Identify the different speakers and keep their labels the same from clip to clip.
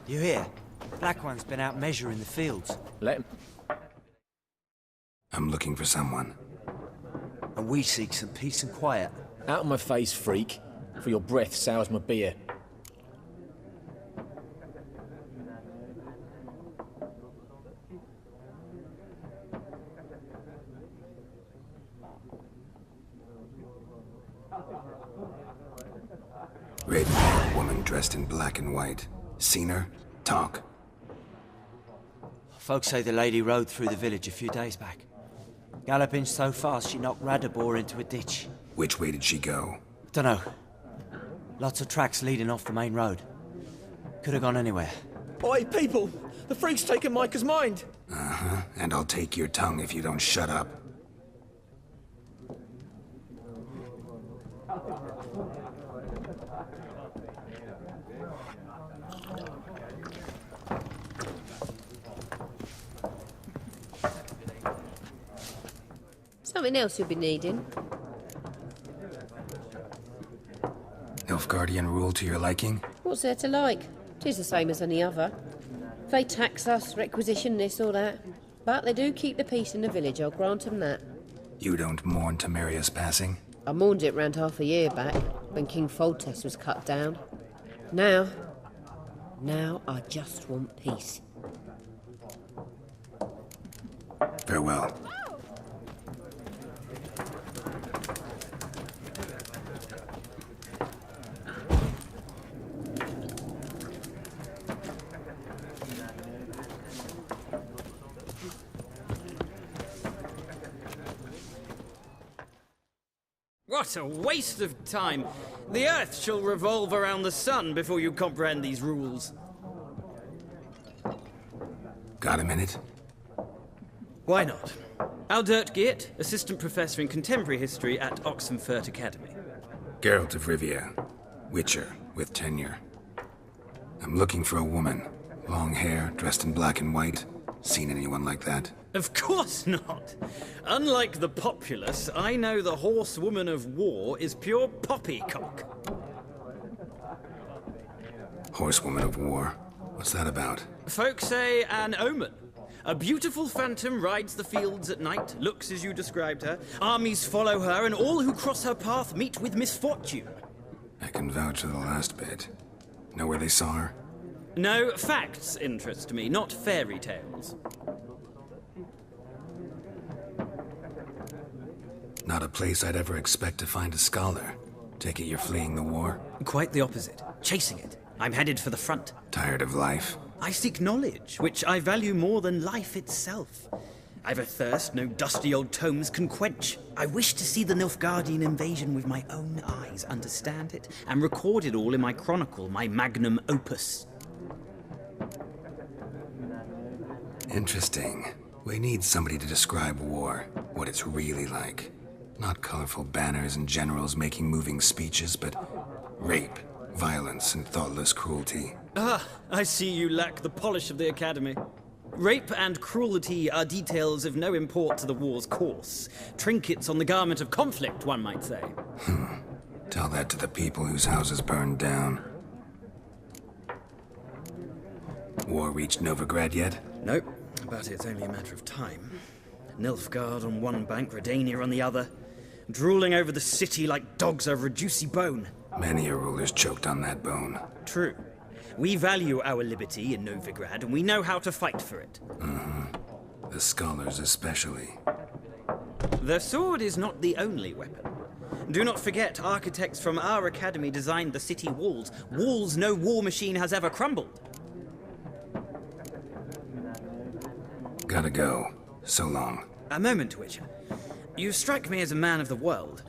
Speaker 1: You hear? Black One's been out measuring the fields.
Speaker 2: Let him.
Speaker 3: I'm looking for someone.
Speaker 1: And we seek some peace and quiet.
Speaker 2: Out of my face, freak. For your breath sours my beer.
Speaker 3: Red-haired woman dressed in black and white. Seen her? Talk.
Speaker 1: Folks say the lady rode through the village a few days back. Galloping so fast she knocked Radabor into a ditch.
Speaker 3: Which way did she go?
Speaker 1: Dunno. Lots of tracks leading off the main road. Could have gone anywhere.
Speaker 2: Oi, people! The freak's taken Micah's mind!
Speaker 3: Uh-huh. And I'll take your tongue if you don't shut up.
Speaker 4: Something else you'll be needing.
Speaker 3: Nilfgaardian rule to your liking?
Speaker 4: What's there to like? 'Tis the same as any other. They tax us, requisition this or that. But they do keep the peace in the village, I'll grant 'em that.
Speaker 3: You don't mourn Temeria's passing?
Speaker 4: I mourned it round half a year back, when King Foltest was cut down. Now I just want peace.
Speaker 3: Farewell.
Speaker 5: What a waste of time! The Earth shall revolve around the sun before you comprehend these rules.
Speaker 3: Got a minute?
Speaker 5: Why not? Aldert Geert, Assistant Professor in Contemporary History at Oxenfurt Academy.
Speaker 3: Geralt of Rivia. Witcher, with tenure. I'm looking for a woman. Long hair, dressed in black and white. Seen anyone like that?
Speaker 5: Of course not! Unlike the populace, I know the horsewoman of war is pure poppycock.
Speaker 3: Horsewoman of war? What's that about?
Speaker 5: Folk say an omen. A beautiful phantom rides the fields at night, looks as you described her. Armies follow her, and all who cross her path meet with misfortune.
Speaker 3: I can vouch for the last bit. Know where they saw her?
Speaker 5: No, facts interest me, not fairy tales.
Speaker 3: Not a place I'd ever expect to find a scholar. Take it you're fleeing the war?
Speaker 5: Quite the opposite. Chasing it. I'm headed for the front.
Speaker 3: Tired of life?
Speaker 5: I seek knowledge, which I value more than life itself. I've a thirst no dusty old tomes can quench. I wish to see the Nilfgaardian invasion with my own eyes, understand it, and record it all in my chronicle, my magnum opus.
Speaker 3: Interesting. We need somebody to describe war, what it's really like. Not colorful banners and generals making moving speeches, but rape, violence, and thoughtless cruelty.
Speaker 5: Ah, I see you lack the polish of the Academy. Rape and cruelty are details of no import to the war's course. Trinkets on the garment of conflict, one might say.
Speaker 3: Tell that to the people whose houses burned down. War reached Novigrad yet?
Speaker 5: Nope, but it's only a matter of time. Nilfgaard on one bank, Redania on the other, drooling over the city like dogs over a juicy bone.
Speaker 3: Many a ruler's choked on that bone.
Speaker 5: True. We value our liberty in Novigrad, and we know how to fight for it.
Speaker 3: The scholars especially.
Speaker 5: The sword is not the only weapon. Do not forget, architects from our academy designed the city walls. Walls no war machine has ever crumbled.
Speaker 3: Gotta go. So long.
Speaker 5: A moment, Witcher. You strike me as a man of the world.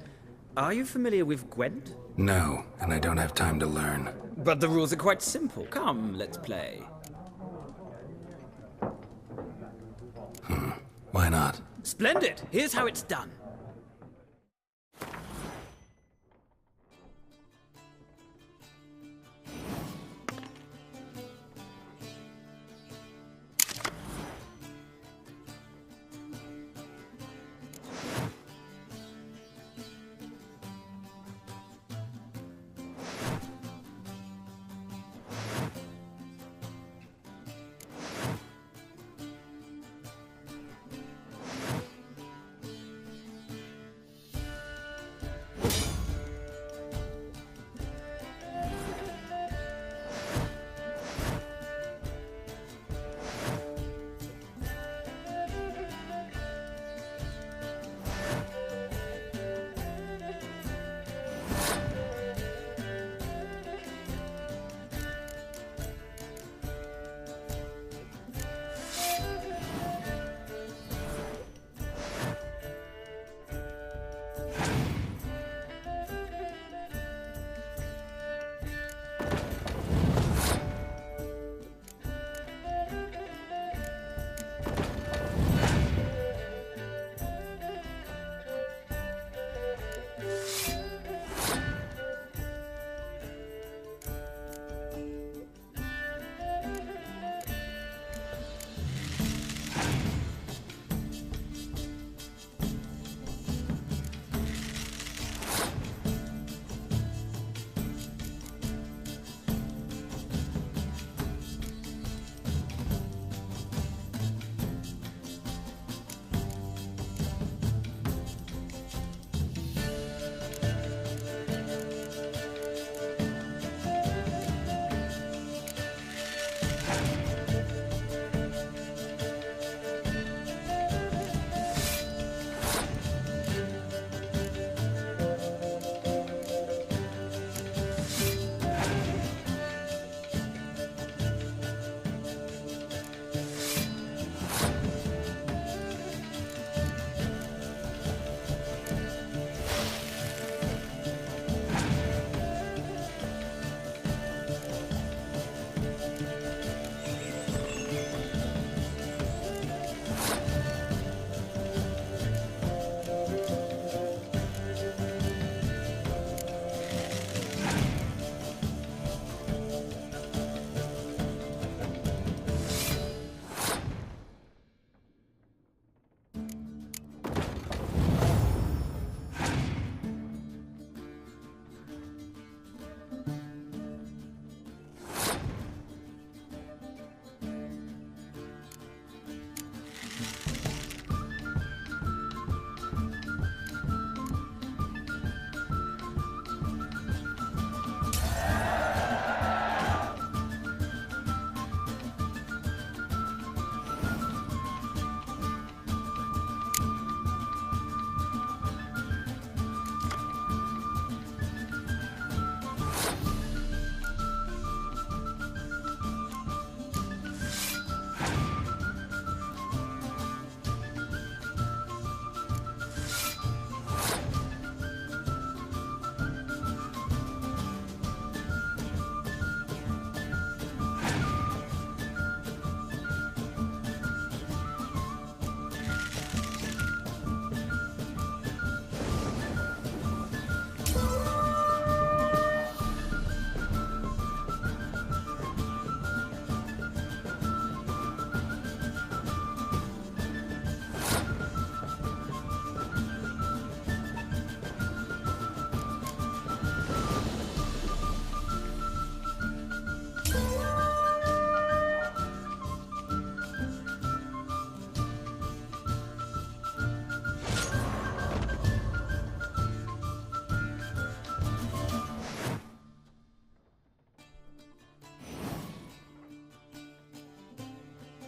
Speaker 5: Are you familiar with Gwent?
Speaker 3: No, and I don't have time to learn.
Speaker 5: But the rules are quite simple. Come, let's play.
Speaker 3: Why not?
Speaker 5: Splendid! Here's how it's done.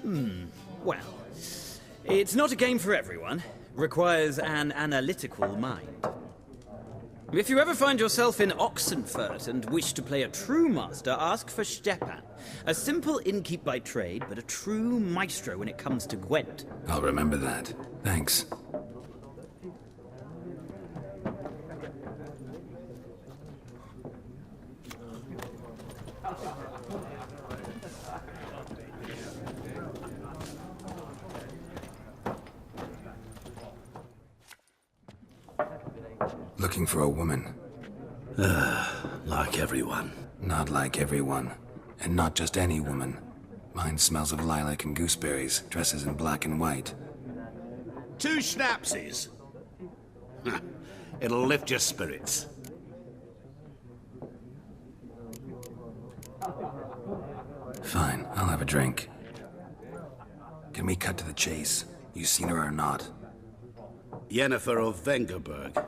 Speaker 5: Well, it's not a game for everyone. Requires an analytical mind. If you ever find yourself in Oxenfurt and wish to play a true master, ask for Stepan. A simple innkeep by trade, but a true maestro when it comes to Gwent.
Speaker 3: I'll remember that. Thanks. Looking for a woman.
Speaker 6: Like everyone.
Speaker 3: Not like everyone. And not just any woman. Mine smells of lilac and gooseberries, dresses in black and white.
Speaker 6: 2 schnapsies. It'll lift your spirits.
Speaker 3: Fine, I'll have a drink. Can we cut to the chase? You seen her or not?
Speaker 6: Yennefer of Vengerberg.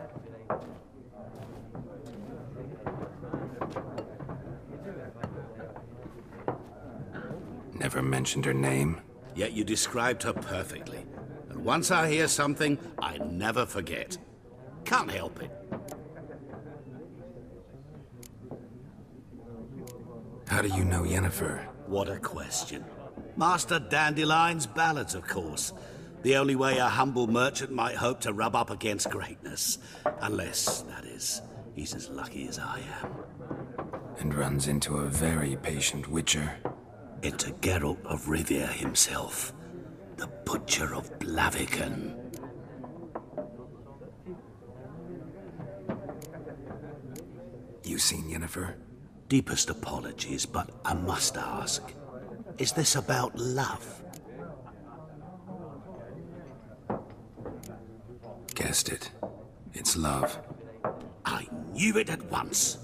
Speaker 3: Never mentioned her name.
Speaker 6: Yet you described her perfectly. And once I hear something, I never forget. Can't help it.
Speaker 3: How do you know Yennefer?
Speaker 6: What a question. Master Dandelion's ballads, of course. The only way a humble merchant might hope to rub up against greatness. Unless, that is, he's as lucky as I am.
Speaker 3: And runs into a very patient witcher.
Speaker 6: Into Geralt of Rivia himself. The Butcher of Blaviken.
Speaker 3: You seen Yennefer?
Speaker 6: Deepest apologies, but I must ask. Is this about love?
Speaker 3: Guessed it. It's love.
Speaker 6: I knew it at once.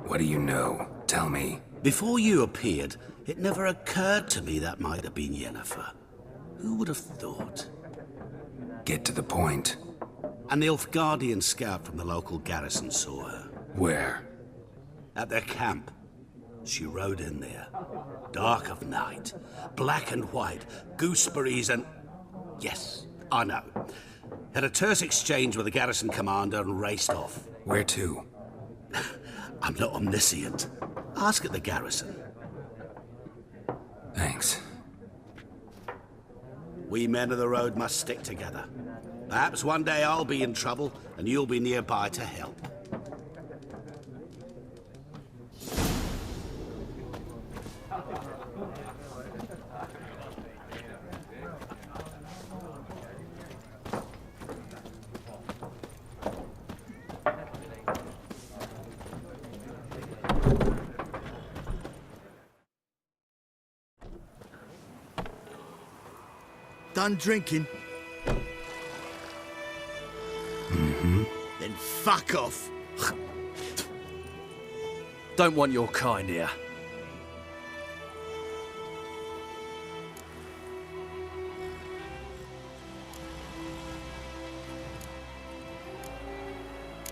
Speaker 3: What do you know? Tell me.
Speaker 6: Before you appeared, it never occurred to me that might have been Yennefer. Who would have thought?
Speaker 3: Get to the point.
Speaker 6: An Nilfgaardian scout from the local garrison saw her.
Speaker 3: Where?
Speaker 6: At their camp. She rode in there. Dark of night. Black and white. Gooseberries and... Yes, I know. Had a terse exchange with the garrison commander and raced off.
Speaker 3: Where to?
Speaker 6: I'm not omniscient. Ask at the garrison.
Speaker 3: Thanks.
Speaker 6: We men of the road must stick together. Perhaps one day I'll be in trouble and you'll be nearby to help.
Speaker 7: Done drinking?
Speaker 3: Mm-hmm.
Speaker 7: Then fuck off.
Speaker 8: Don't want your kind here.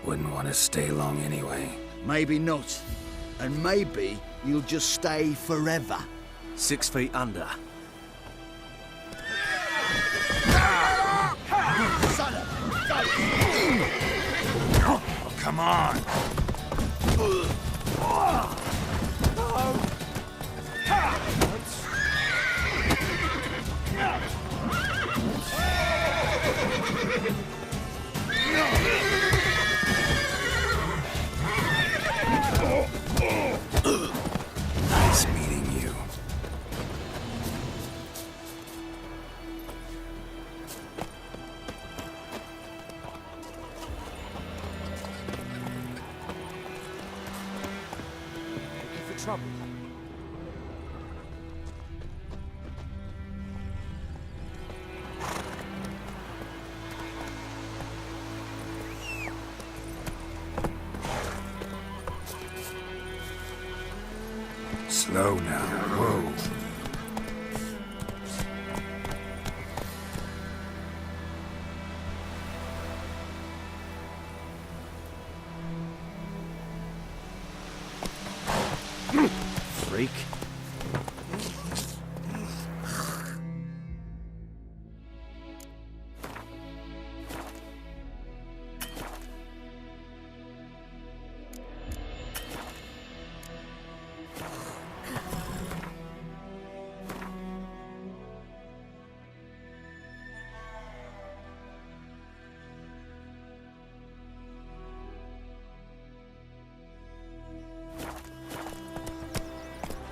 Speaker 3: Wouldn't want to stay long anyway.
Speaker 7: Maybe not. And maybe you'll just stay forever.
Speaker 8: 6 feet under.
Speaker 3: Oh, come on! Nice meeting you.
Speaker 8: Trouble.
Speaker 3: Slow now. Whoa.
Speaker 8: Freak.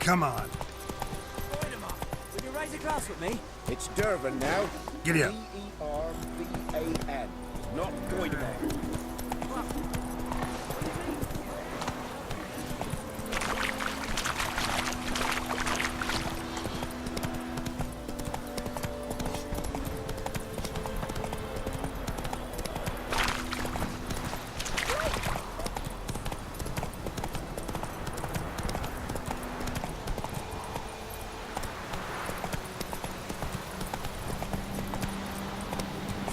Speaker 3: Come on.
Speaker 8: Would you raise a glass with me?
Speaker 7: It's Durban now.
Speaker 3: Giddy up.
Speaker 7: Dervan, not Goidemar.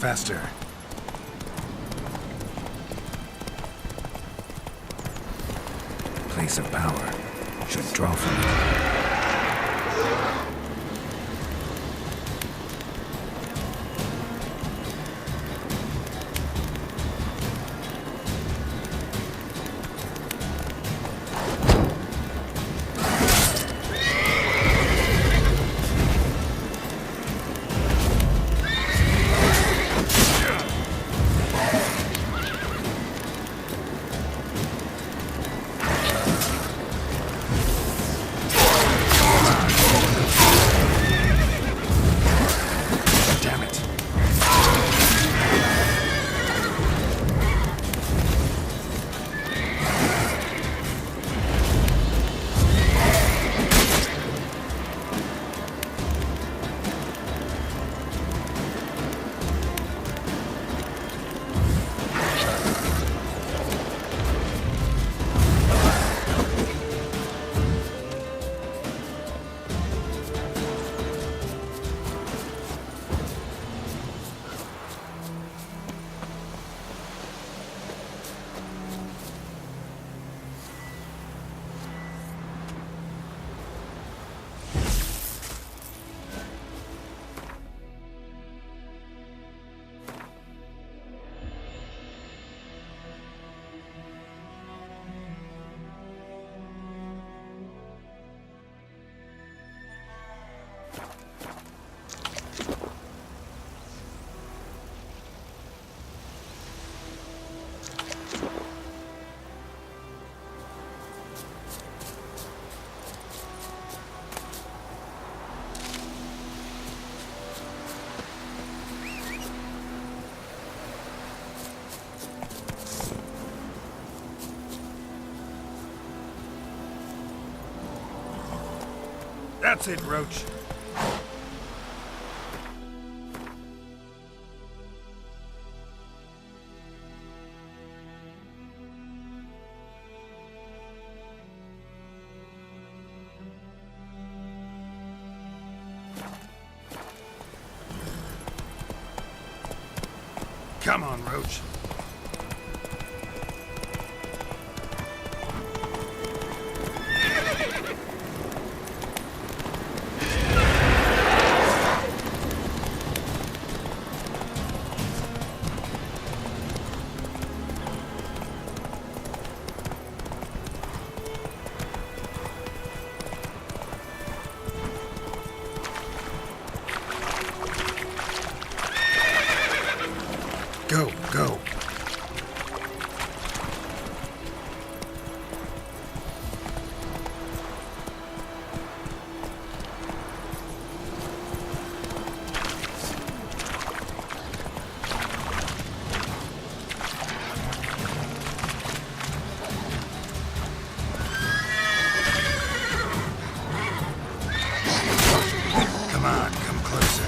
Speaker 3: Faster. Place of power. Should draw from it. That's it, Roach. Come on, Roach. Go, go. Come on, come closer.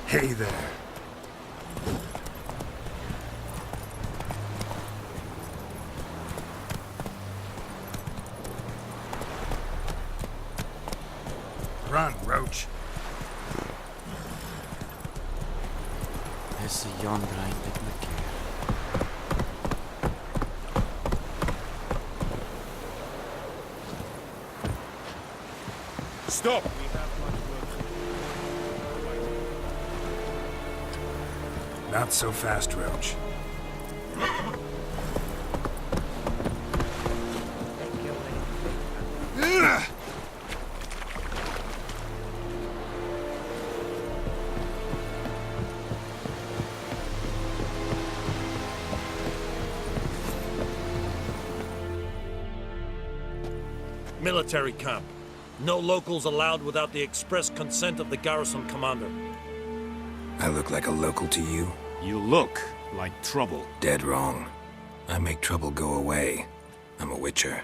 Speaker 3: Hey there. Run, Roach.
Speaker 1: There's a yonder ain't bit McGee.
Speaker 9: Stop!
Speaker 3: Not so fast, Roach.
Speaker 9: Military camp. No locals allowed without the express consent of the garrison commander.
Speaker 3: I look like a local to you?
Speaker 9: You look like trouble.
Speaker 3: Dead wrong. I make trouble go away. I'm a witcher.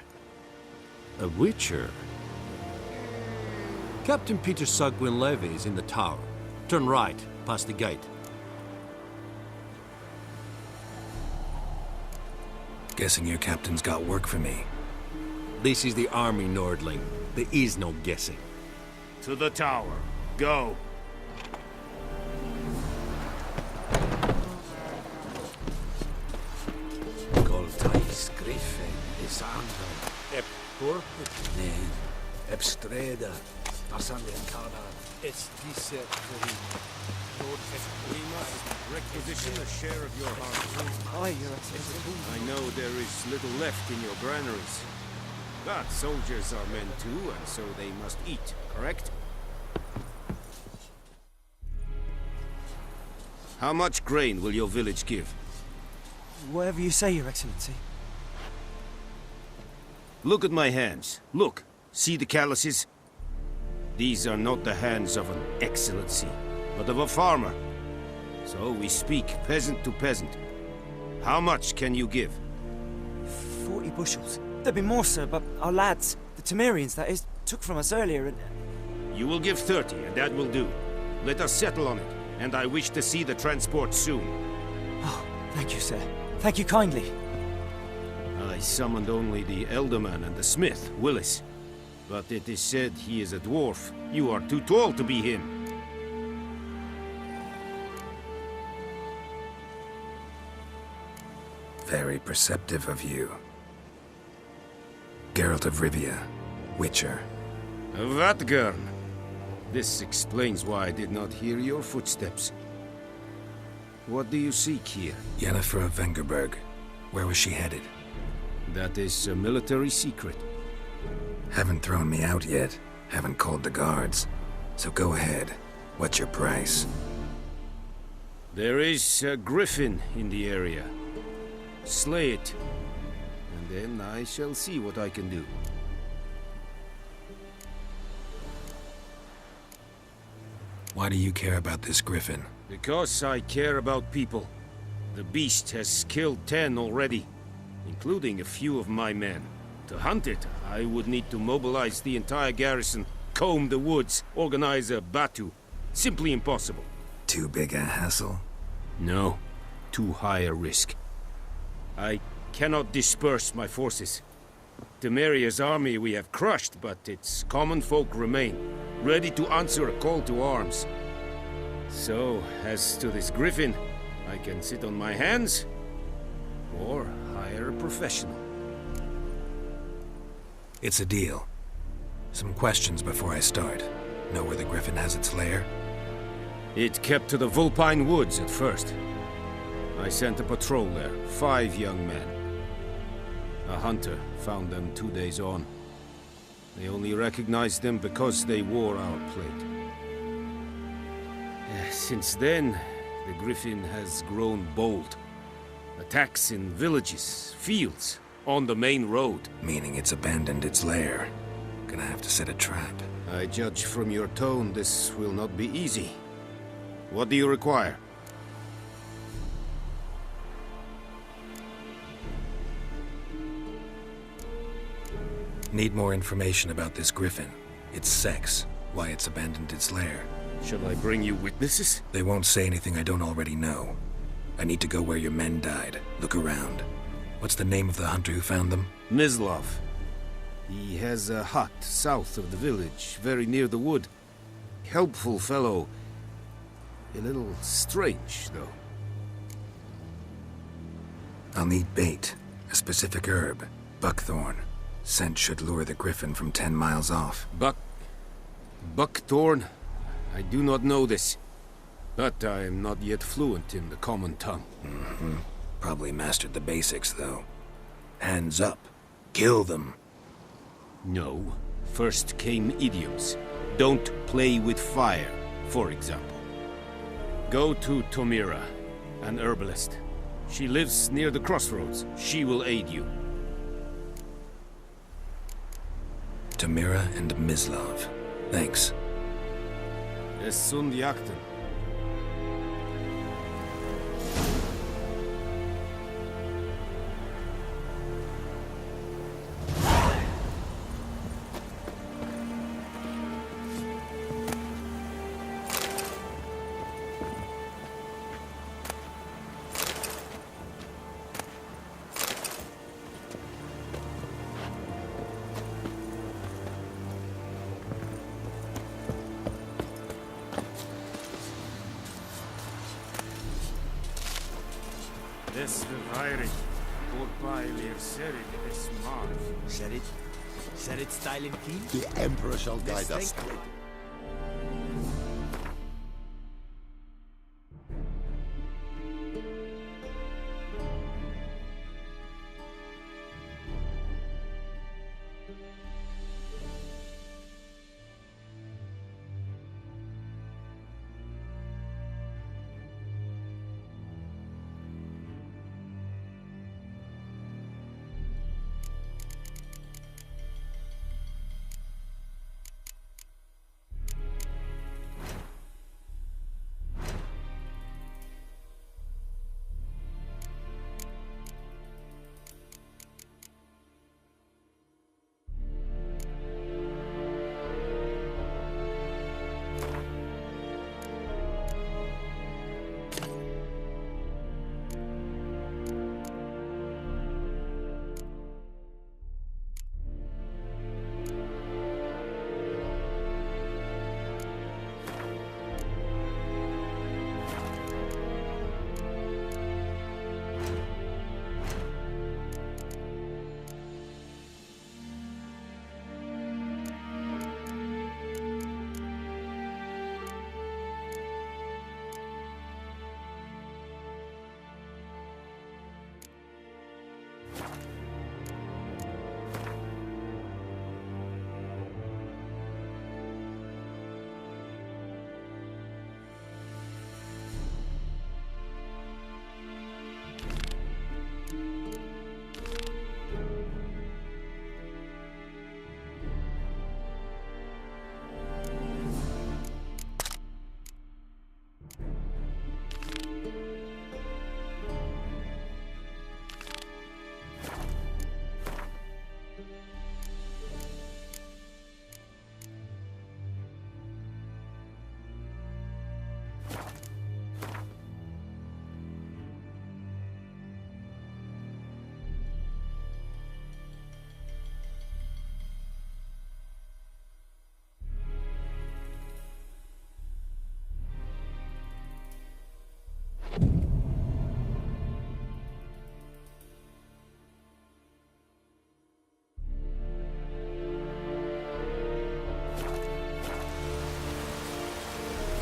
Speaker 10: A witcher? Captain Peter Sugwin Levy is in the tower. Turn right, past the gate.
Speaker 3: Guessing your captain's got work for me.
Speaker 10: This is the army, Nordling. There is no guessing.
Speaker 9: To the tower. Go.
Speaker 7: Goltais Griffin is Andro.
Speaker 9: Ep pur?
Speaker 7: Nee, Epstreda. Passandian Kardan.
Speaker 9: Es dice we must requisition a share of your harvest.
Speaker 1: Aye, Your Excellency.
Speaker 9: I know there is little left in your granaries. But soldiers are men too, and so they must eat, correct? How much grain will your village give?
Speaker 1: Whatever you say, Your Excellency.
Speaker 9: Look at my hands. Look. See the calluses? These are not the hands of an excellency, but of a farmer. So we speak peasant to peasant. How much can you give?
Speaker 1: 40 bushels. There'd be more, sir, but our lads, the Temerians, that is, took from us earlier and...
Speaker 9: You will give 30, and that will do. Let us settle on it, and I wish to see the transport soon.
Speaker 1: Oh, thank you, sir. Thank you kindly.
Speaker 9: I summoned only the Elderman and the smith, Willis. But it is said he is a dwarf. You are too tall to be him.
Speaker 3: Very perceptive of you. Geralt of Rivia, Witcher.
Speaker 9: Vatgern. This explains why I did not hear your footsteps. What do you seek here?
Speaker 3: Yennefer of Vengerberg. Where was she headed?
Speaker 9: That is a military secret.
Speaker 3: Haven't thrown me out yet. Haven't called the guards. So go ahead. What's your price?
Speaker 9: There is a griffin in the area. Slay it. And then I shall see what I can do.
Speaker 3: Why do you care about this griffin?
Speaker 9: Because I care about people. The beast has killed 10 already, including a few of my men. To hunt it, I would need to mobilize the entire garrison, comb the woods, organize a batu. Simply impossible.
Speaker 3: Too big a hassle?
Speaker 9: No. Too high a risk. I cannot disperse my forces. Temeria's army we have crushed, but its common folk remain, ready to answer a call to arms. So, as to this griffin, I can sit on my hands, or hire a professional.
Speaker 3: It's a deal. Some questions before I start. Know where the griffin has its lair?
Speaker 9: It kept to the Vulpine Woods at first. I sent a patrol there, 5 young men. A hunter found them 2 days on. They only recognized them because they wore our plate. Since then, the griffin has grown bold. Attacks in villages, fields, on the main road.
Speaker 3: Meaning it's abandoned its lair. Gonna have to set a trap.
Speaker 9: I judge from your tone this will not be easy. What do you require?
Speaker 3: Need more information about this griffin. Its sex, why it's abandoned its lair.
Speaker 9: Shall I bring you witnesses?
Speaker 3: They won't say anything I don't already know. I need to go where your men died. Look around. What's the name of the hunter who found them?
Speaker 9: Mislav. He has a hut south of the village, very near the wood. Helpful fellow. A little strange, though.
Speaker 3: I'll need bait. A specific herb. Buckthorn. Scent should lure the griffin from 10 miles off.
Speaker 9: Buckthorn? I do not know this. But I am not yet fluent in the common tongue.
Speaker 3: Probably mastered the basics, though. Hands up. Kill them.
Speaker 9: No. First came idioms. Don't play with fire, for example. Go to Tomira, an herbalist. She lives near the crossroads. She will aid you.
Speaker 3: Tomira and Mislav. Thanks.
Speaker 9: Es sunt jakten. Des verweirig, voorbij leer serig is maar.
Speaker 8: Set it style and key?
Speaker 7: The Emperor shall guide us.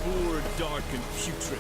Speaker 8: Poor, dark, and putrid.